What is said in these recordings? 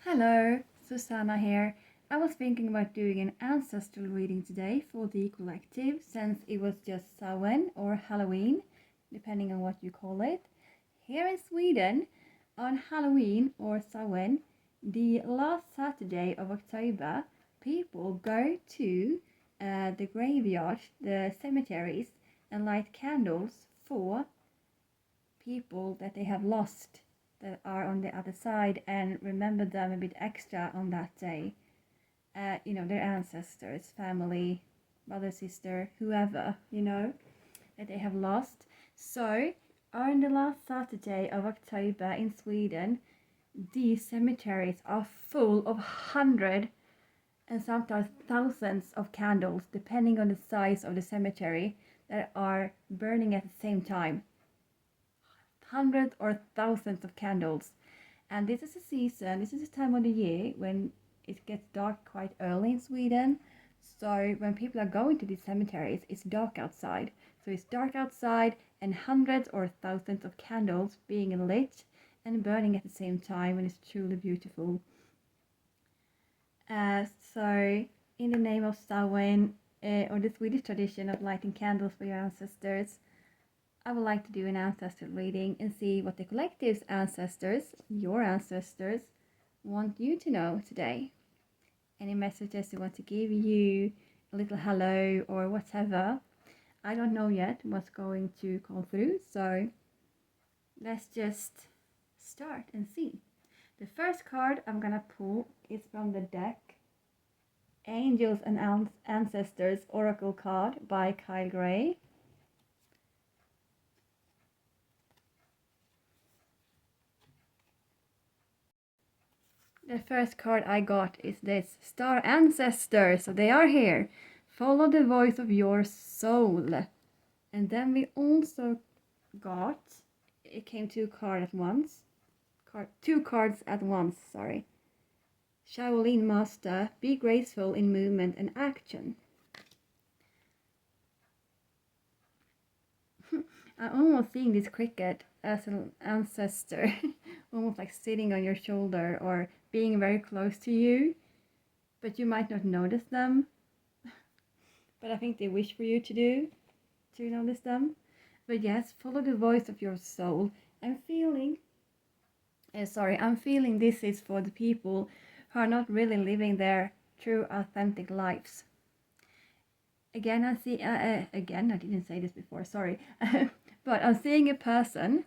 Hello, Susanna here. I was thinking about doing an ancestral reading today for the collective since it was just Samhain or Halloween, depending on what you call it. Here in Sweden, on Halloween or Samhain, the last Saturday of October, people go to the graveyard, the cemeteries, and light candles for people that they have lost that are on the other side and remember them a bit extra on that day. Their ancestors, family, brother, sister, whoever, that they have lost. So, on the last Saturday of October in Sweden, these cemeteries are full of hundreds and sometimes thousands of candles, depending on the size of the cemetery, that are burning at the same time. Hundreds or thousands of candles. And this is a time of the year when it gets dark quite early in Sweden. So when people are going to these cemeteries, it's dark outside. So it's dark outside and hundreds or thousands of candles being lit and burning at the same time, and it's truly beautiful. So in the name of Samhain, or the Swedish tradition of lighting candles for your ancestors, I would like to do an ancestral reading and see what the collective's ancestors, your ancestors, want you to know today. Any messages they want to give you, a little hello or whatever. I don't know yet what's going to come through, so let's just start and see. The first card I'm gonna pull is from the deck Angels and Ancestors Oracle card by Kyle Gray. The first card I got is this Star Ancestor, so they are here. Follow the voice of your soul. And then we also got, it came two cards at once. Two cards at once, sorry. Shaolin Master, be graceful in movement and action. I'm almost seeing this cricket as an ancestor, almost like sitting on your shoulder or being very close to you, but you might not notice them. But I think they wish for you to notice them. But yes, follow the voice of your soul. I'm feeling this is for the people who are not really living their true authentic lives. Again, I didn't say this before, sorry. But I'm seeing a person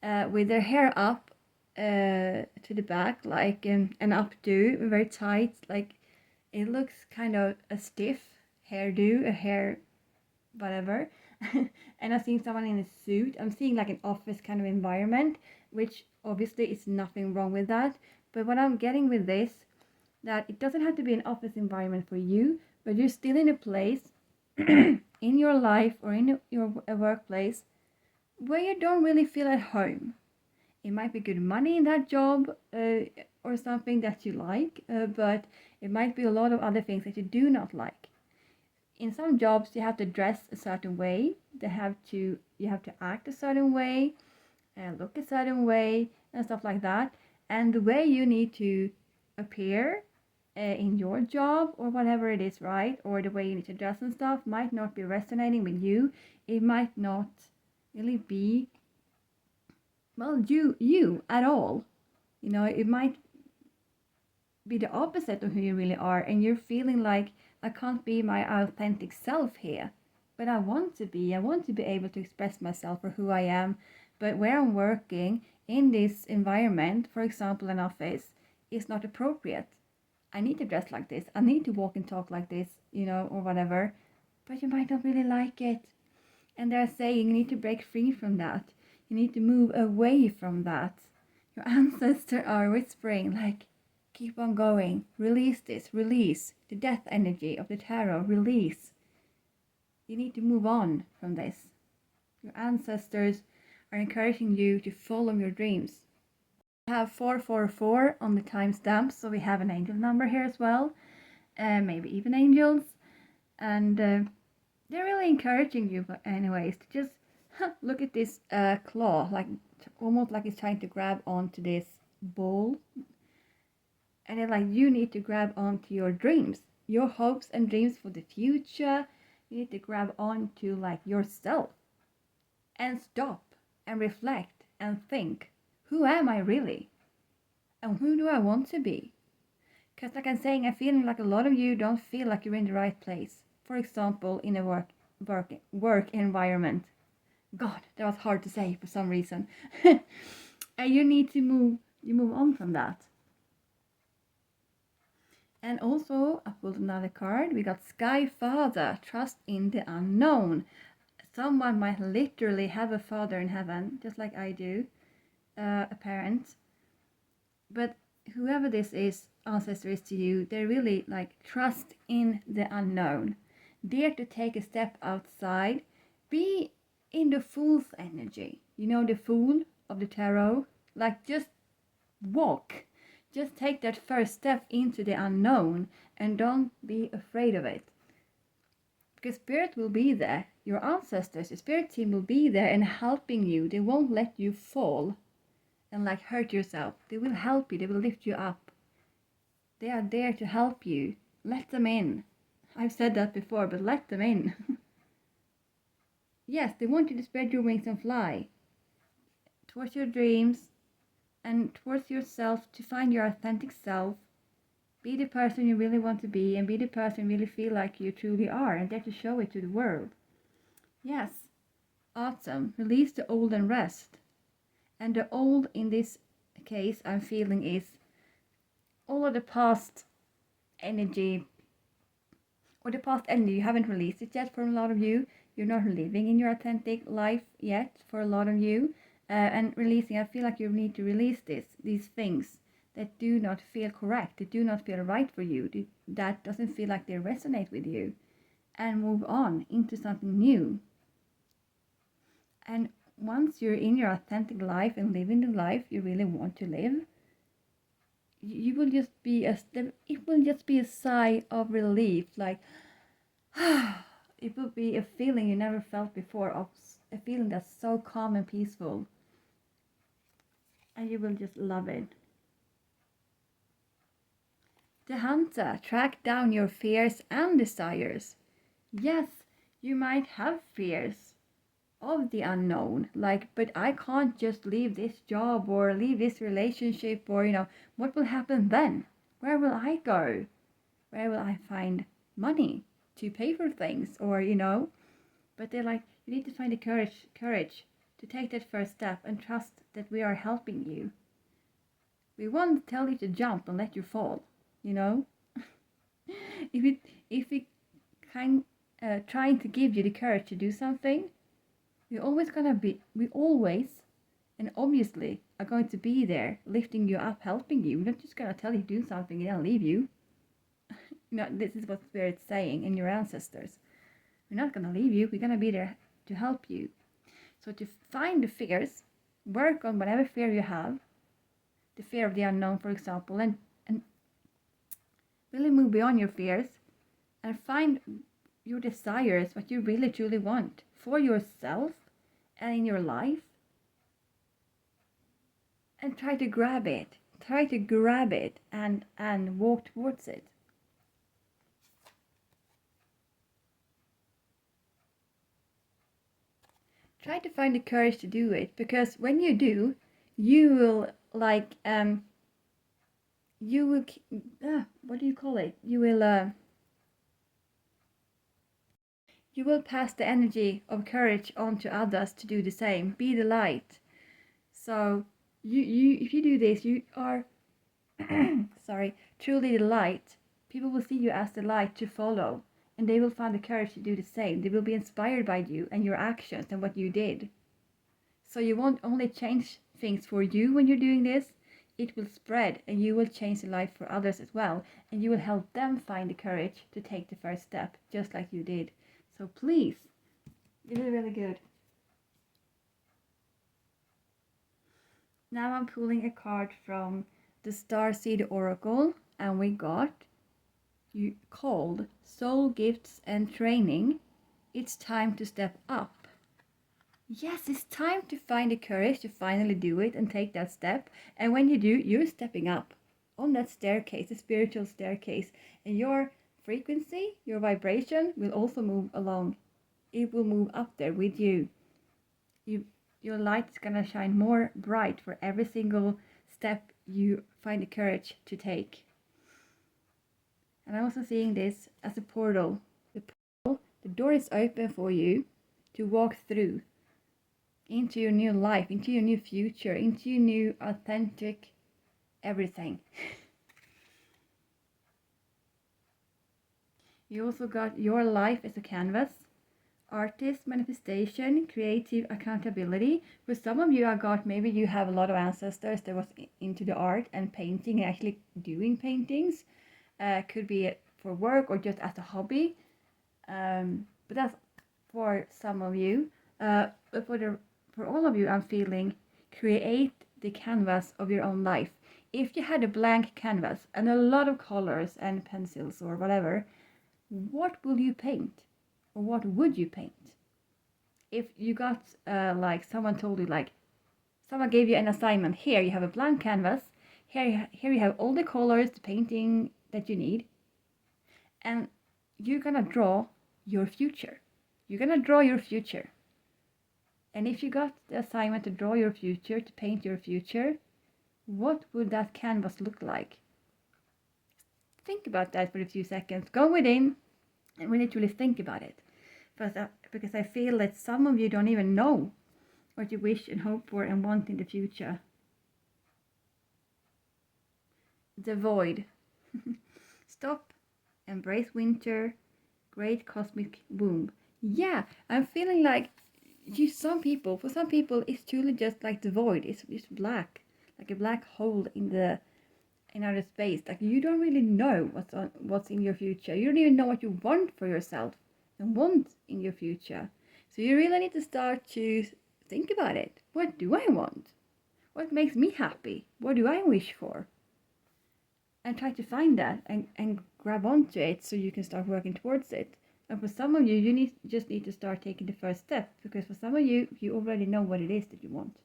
with their hair up to the back, like an updo, very tight, like it looks kind of a stiff hairdo, a hair, whatever. And I'm seeing someone in a suit. I'm seeing like an office kind of environment, which obviously is nothing wrong with that. But what I'm getting with this, that it doesn't have to be an office environment for you, but you're still in a place in your life or in your workplace where you don't really feel at home. It might be good money in that job or something that you like, but it might be a lot of other things that you do not like. In some jobs, you have to dress a certain way. You have to act a certain way, look a certain way, and stuff like that. And the way you need to appear in your job or whatever it is, right? Or the way you need to dress and stuff might not be resonating with you. It might not really be, well, you at all. It might be the opposite of who you really are, and you're feeling like, I can't be my authentic self here, but I want to be able to express myself for who I am. But where I'm working in this environment, for example an office, is not appropriate. I need to dress like this, I need to walk and talk like this, or whatever, but you might not really like it. And they're saying you need to break free from that. You need to move away from that. Your ancestors are whispering, like, keep on going. Release this. Release the death energy of the tarot. Release. You need to move on from this. Your ancestors are encouraging you to follow your dreams. We have 444 on the timestamp, so we have an angel number here as well. Maybe even angels. And they're really encouraging you, anyways, to just look at this claw, like almost like it's trying to grab onto this ball. And it's like you need to grab onto your dreams, your hopes and dreams for the future. You need to grab onto like yourself and stop and reflect and think, who am I really? And who do I want to be? Because like I'm saying, I'm feeling like a lot of you don't feel like you're in the right place. For example, in a work environment. God, that was hard to say for some reason. And you need to move on from that. And also, I pulled another card. We got Sky Father, trust in the unknown. Someone might literally have a father in heaven, just like I do, a parent. But whoever this is, ancestor is to you, they really like trust in the unknown. Dare to take a step outside. Be in the fool's energy. You know, the fool of the tarot? Like just walk. Just take that first step into the unknown and don't be afraid of it. Because spirit will be there. Your ancestors, the spirit team will be there and helping you. They won't let you fall and like hurt yourself. They will help you. They will lift you up. They are there to help you. Let them in. I've said that before, but let them in. Yes, they want you to spread your wings and fly towards your dreams and towards yourself, to find your authentic self. Be the person you really want to be, and be the person you really feel like you truly are, and dare to show it to the world. Yes, awesome. Release the old and rest. And the old in this case I'm feeling is all of the past energy, or the past energy you haven't released it yet for a lot of you. You're not living in your authentic life yet for a lot of you. And releasing, I feel like you need to release these things that do not feel correct, that do not feel right for you, that doesn't feel like they resonate with you, and move on into something new. And once you're in your authentic life and living the life you really want to live, you will just be it will just be a sigh of relief, like it will be a feeling you never felt before, of a feeling that's so calm and peaceful, and you will just love it. The hunter, track down your fears and desires. Yes, you might have fears of the unknown, like, but I can't just leave this job or leave this relationship, or what will happen then? Where will I go? Where will I find money to pay for things? Or but they're like, you need to find the courage to take that first step and trust that we are helping you. We won't tell you to jump and let you fall, if we trying to give you the courage to do something, we always and obviously are going to be there, lifting you up, helping you. We're not just going to tell you to do something and then leave you. This is what Spirit's saying, and your ancestors. We're not going to leave you. We're going to be there to help you. So to find the fears, work on whatever fear you have, the fear of the unknown, for example, and really move beyond your fears and find your desires, what you really truly want for yourself and in your life, and try to grab it and walk towards it. Try to find the courage to do it, because when you do, you will what do you call it? You will pass the energy of courage on to others to do the same. Be the light. So you if you do this, you are truly the light. People will see you as the light to follow, and they will find the courage to do the same. They will be inspired by you and your actions and what you did. So you won't only change things for you when you're doing this, it will spread, and you will change the life for others as well, and you will help them find the courage to take the first step, just like you did. So please, this is really good. Now I'm pulling a card from the Starseed Oracle, and we got called Soul Gifts and Training. It's time to step up. Yes, it's time to find the courage to finally do it and take that step. And when you do, you're stepping up. on that staircase, the spiritual staircase, and your frequency, your vibration will also move along. It will move up there with you. Your light is gonna shine more bright for every single step you find the courage to take. And I'm also seeing this as a portal. The door is open for you to walk through into your new life, into your new future, into your new authentic everything. You also got your life as a canvas, artist, manifestation, creative accountability. For some of you, I got maybe you have a lot of ancestors that was into the art and painting and actually doing paintings. Could be for work or just as a hobby. But that's for some of you. But for all of you, I'm feeling create the canvas of your own life. If you had a blank canvas and a lot of colors and pencils or whatever, what will you paint? Or what would you paint? If you got like someone told you, like someone gave you an assignment, here you have a blank canvas, here you have all the colors, the painting that you need, and you're gonna draw your future. You're gonna draw your future. And if you got the assignment to draw your future, to paint your future, what would that canvas look like? Think about that for a few seconds. Go within and really truly think about it. Because I feel that some of you don't even know what you wish and hope for and want in the future. The void. Stop. Embrace winter. Great cosmic boom. Yeah, I'm feeling like for some people it's truly just like the void. It's black, like a black hole in outer space. Like you don't really know what's in your future. You don't even know what you want for yourself and want in your future. So you really need to start to think about it. What do I want? What makes me happy? What do I wish for? And try to find that and grab onto it so you can start working towards it. And for some of you, you just need to start taking the first step, because for some of you, you already know what it is that you want.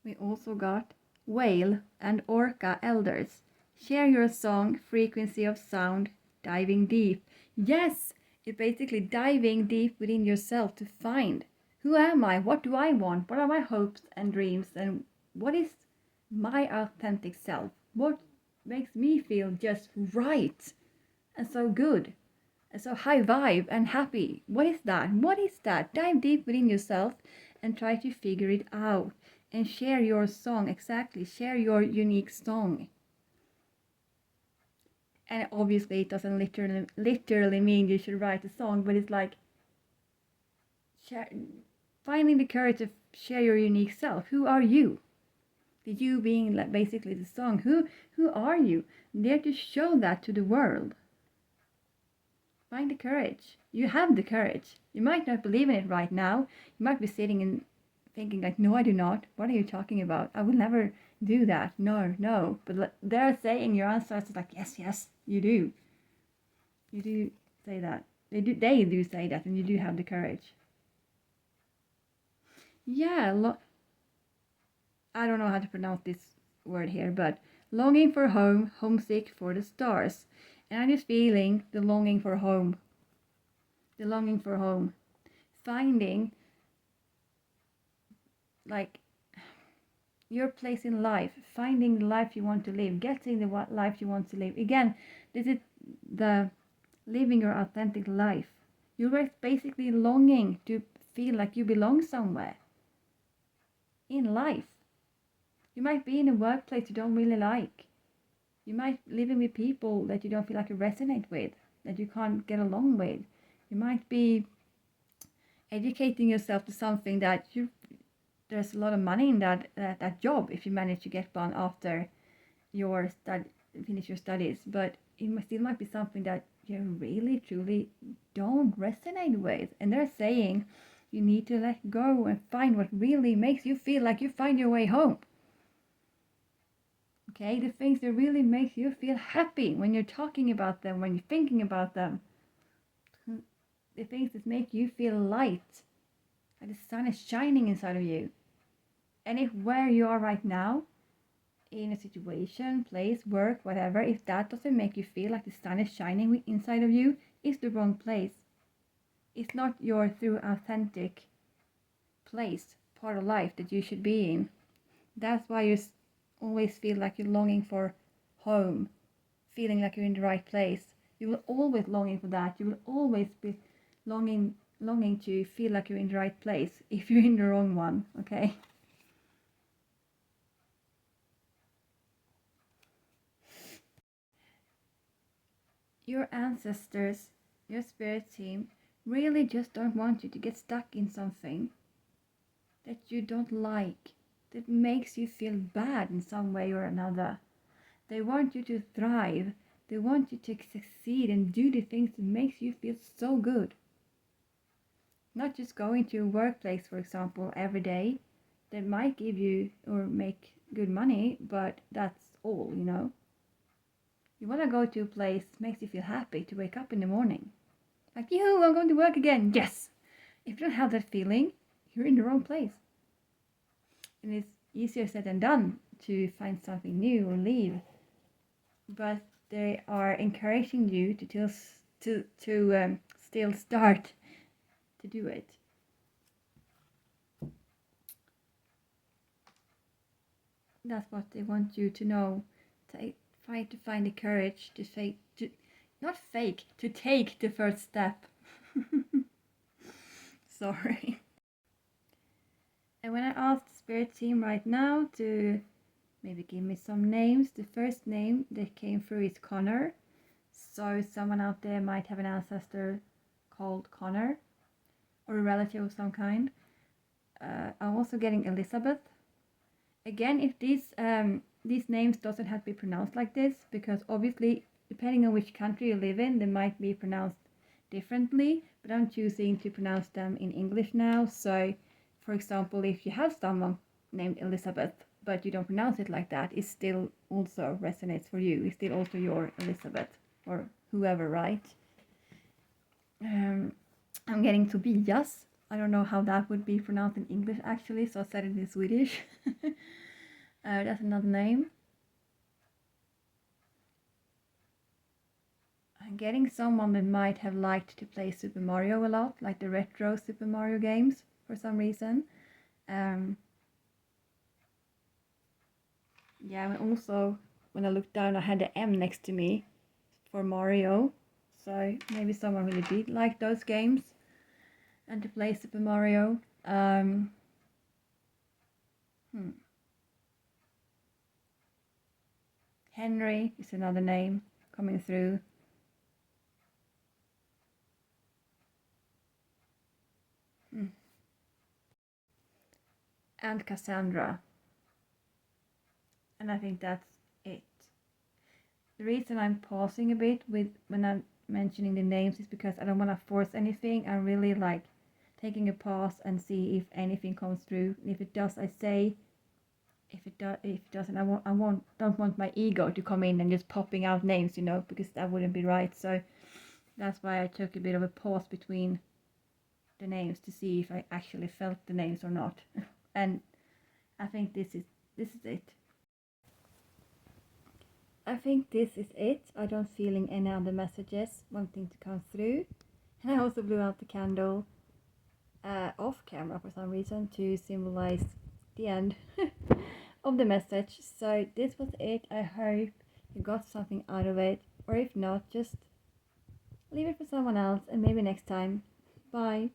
We also got whale and orca elders. Share your song, frequency of sound, diving deep. Yes, it's basically diving deep within yourself to find, who am I? What do I want? What are my hopes and dreams? And what is my authentic self? What makes me feel just right and so good and so high vibe and happy? What is that? What is that? Dive deep within yourself and try to figure it out and share your song. Exactly, share your unique song. And obviously it doesn't literally mean you should write a song, but it's like finding the courage to share your unique self. Who are you? The you being like basically the song. Who are you? Dare to show that to the world. Find the courage. You have the courage. You might not believe in it right now. You might be sitting and thinking like, no, I do not. What are you talking about? I will never do that. No. But they're saying your answer is like, yes, you do. You do say that. They do say that, and you do have the courage. Yeah, I don't know how to pronounce this word here, but longing for home, homesick for the stars. And I'm just feeling the longing for home. The longing for home. Finding like your place in life. Finding the life you want to live. Getting the life you want to live. Again, this is the living your authentic life. You're basically longing to feel like you belong somewhere in life. You might be in a workplace you don't really like. You might living with people that you don't feel like you resonate with, that you can't get along with. You might be educating yourself to something that there's a lot of money in that job if you manage to get one after your finish your studies, but it still might be something that you really truly don't resonate with, and they're saying you need to let go and find what really makes you feel like you find your way home. Okay, the things that really make you feel happy when you're talking about them, when you're thinking about them. The things that make you feel light, like the sun is shining inside of you. And if where you are right now, in a situation, place, work, whatever, if that doesn't make you feel like the sun is shining inside of you, it's the wrong place. It's not your true authentic place, part of life that you should be in. That's why you always feel like you're longing for home, feeling like you're in the right place. You will always longing for that. You will always be longing to feel like you're in the right place if you're in the wrong one, okay? Your ancestors, your spirit team, really just don't want you to get stuck in something that you don't like, that makes you feel bad in some way or another. They want you to thrive. They want you to succeed and do the things that makes you feel so good. Not just going to a workplace, for example, every day. That might give you or make good money, but that's all, you know. You want to go to a place that makes you feel happy to wake up in the morning. Like, yoo, I'm going to work again. Yes! If you don't have that feeling, you're in the wrong place. And it's easier said than done to find something new or leave. But they are encouraging you to still start to do it. That's what they want you to know. Try to find the courage to take the first step. Sorry. And when I asked the spirit team right now to maybe give me some names, the first name that came through is Connor. So someone out there might have an ancestor called Connor, or a relative of some kind. I'm also getting Elizabeth. Again, if these names doesn't have to be pronounced like this, because obviously, depending on which country you live in, they might be pronounced differently, but I'm choosing to pronounce them in English now. So, for example, if you have someone named Elizabeth, but you don't pronounce it like that, it still also resonates for you. It's still also your Elizabeth, or whoever, right? I'm getting Tobias. I don't know how that would be pronounced in English actually, so I said it in Swedish. That's another name. I'm getting someone that might have liked to play Super Mario a lot, like the retro Super Mario games for some reason. Yeah, and also when I looked down, I had the M next to me for Mario. So maybe someone really did like those games and to play Super Mario. Henry is another name coming through. And Cassandra. And I think that's it. The reason I'm pausing a bit when I'm mentioning the names is because I don't want to force anything. I'm really like taking a pause and see if anything comes through. And if it does, I say. If it doesn't, don't want my ego to come in and just popping out names, you know, because that wouldn't be right. So that's why I took a bit of a pause between the names to see if I actually felt the names or not. And I think this is it. I think this is it. I don't feeling any other messages wanting to come through. And I also blew out the candle off camera for some reason to symbolize the end of the message. So this was it. I hope you got something out of it. Or if not, just leave it for someone else and maybe next time. Bye.